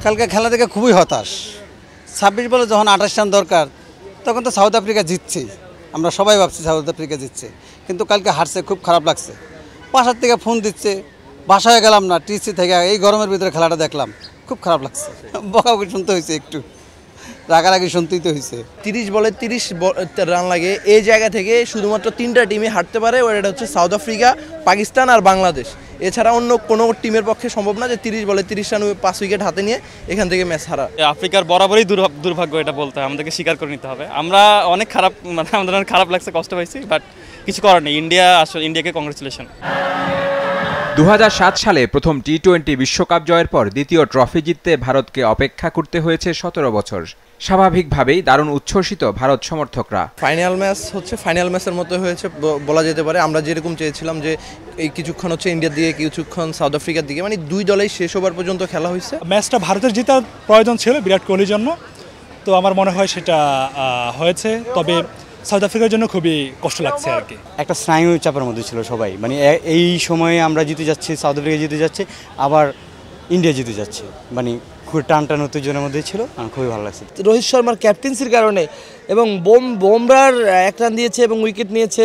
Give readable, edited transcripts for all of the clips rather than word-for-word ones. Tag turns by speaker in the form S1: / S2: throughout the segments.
S1: কালকে খেলা দেখে খুবই হতাশ। 26 বলে যখন 28 রান দরকার তখন তো সাউথ আফ্রিকা জিতছে, আমরা সবাই ভাবছি সাউথ আফ্রিকা জিতছে, কিন্তু কালকে হারছে, খুব খারাপ লাগছে। বাসার থেকে ফোন দিচ্ছে, বাসায় গেলাম না, টিসি থেকে এই গরমের ভিতরে খেলাটা দেখলাম, খুব খারাপ লাগছে। বকাবকি শুনতে হয়েছে, একটু রাগারাগি শুনতেই তো হয়েছে।
S2: 30 বলে 30 রান লাগে, এই জায়গা থেকে শুধুমাত্র 3টা টিমে হারতে পারে, ওটা হচ্ছে সাউথ আফ্রিকা, পাকিস্তান আর বাংলাদেশ। এছাড়া অন্য কোনো টিমের পক্ষে সম্ভব না যে 30 বলে 30 রান 5 উইকেট হাতে নিয়ে এখান থেকে ম্যাচ হারা।
S3: আফ্রিকার বরাবরই দুর্ভাগ্য, এটা বলতে হয়, আমাদেরকে স্বীকার করে নিতে হবে। আমরা অনেক খারাপ, মানে আমাদের অনেক খারাপ লাগছে, কষ্ট পাইছি, বাট কিছু করার নেই। ইন্ডিয়াকে কংগ্রেচুলেশন।
S4: 2007 সালে প্রথম টি-20 বিশ্বকাপ জয়ের পর দ্বিতীয় ট্রফি জিততে ভারতকে অপেক্ষা করতে হয়েছে 17 বছর। স্বাভাবিকভাবেই দারুণ উচ্ছ্বসিত ভারত সমর্থকরা।
S2: ফাইনাল ম্যাচ হচ্ছে ফাইনাল ম্যাচের মতো হয়েছে বলা যেতে পারে। আমরা যেরকম চেয়েছিলাম যে এই কিছুক্ষণ হচ্ছে ইন্ডিয়ার দিকে, কিছুক্ষণ সাউথ আফ্রিকার দিকে, মানে দুই দলেই শেষ ওভার পর্যন্ত খেলা হয়েছে।
S5: ম্যাচটা ভারতের জেতার প্রয়োজন ছিল বিরাট কোহলির জন্য, তো আমার মনে হয় সেটা হয়েছে। তবে সাউথ আফ্রিকার জন্য খুবই কষ্ট লাগছে আর কি।
S1: একটা স্নায়ু চাপের মধ্যে ছিল সবাই, মানে এই সময়ে আমরা জিতে যাচ্ছি, সাউথ আফ্রিকা জিতে যাচ্ছে, আবার ইন্ডিয়া জিতে যাচ্ছে, মানে খুব টান উত্তেজনার মধ্যে ছিল। খুবই ভালো লাগছে
S6: রোহিত শর্মার ক্যাপ্টেন্সির কারণে, এবং বুমরার 1 রান দিয়েছে এবং উইকেট নিয়েছে,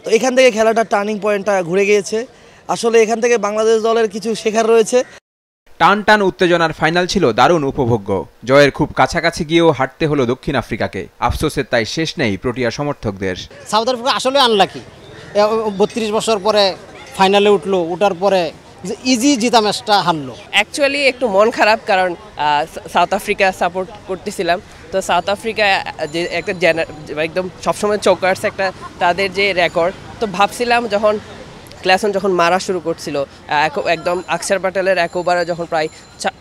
S6: তো এখান থেকে খেলাটা টার্নিং পয়েন্টটা ঘুরে গিয়েছে। আসলে এখান থেকে বাংলাদেশ দলের কিছু শেখার রয়েছে।
S4: টান উত্তেজনার ফাইনাল ছিল দারুণ উপভোগ্য। জয়ের খুব কাছাকাছি গিয়েও হারতে হলো দক্ষিণ আফ্রিকাকে। আফসোসের তাই শেষ নেই প্রোটিয়া সমর্থকদের।
S7: সাউথ আফ্রিকা আসলে আনলাকি, 32 বছর পরে ফাইনালে ওঠার পরে ইজি জিতা ম্যাচটা হারলো।
S8: অ্যাকচুয়ালি একটু মন খারাপ, কারণ সাউথ আফ্রিকা সাপোর্ট করতেছিলাম। তো সাউথ আফ্রিকা যে একটা একদম সবসময় চোকার্স একটা তাদের যে রেকর্ড, তো ভাবছিলাম যখন মারা শুরু করছিল, একদম আকসার প্যাটেলের 1 ওভারে যখন প্রায়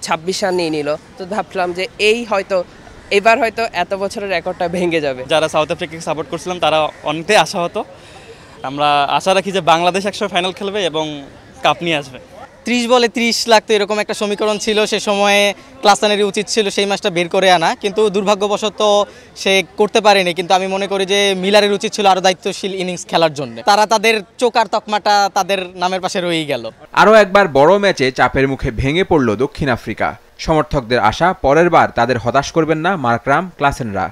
S8: 26 রান নিয়ে নিল, তো ভাবলাম যে এবার হয়তো এত বছরের রেকর্ডটা ভেঙে যাবে।
S3: যারা সাউথ আফ্রিকাকে সাপোর্ট করছিলাম তারা অনেকটাই আশা হতো। আমরা আশা রাখি যে বাংলাদেশ একসময় ফাইনাল খেলবে এবং কাপ নিয়ে আসবে।
S9: 30 বলে 30 লাগতো, এরকম একটা সমীকরণ ছিল সে সময়ে। ক্লাসেনেরই উচিত ছিল সেই ম্যাচটা বের করে আনা, কিন্তু দুর্ভাগ্যবশত সে করতে পারেনি। কিন্তু আমি মনে করি যে মিলারের উচিত ছিল আরও দায়িত্বশীল ইনিংস খেলার জন্য। তারা তাদের চোকার তকমাটা তাদের নামের পাশে রয়েই গেল।
S4: আরও একবার বড় ম্যাচে চাপের মুখে ভেঙে পড়ল দক্ষিণ আফ্রিকা। সমর্থকদের আশা পরের বার তাদের হতাশ করবেন না মার্করাম ক্লাসেনরা।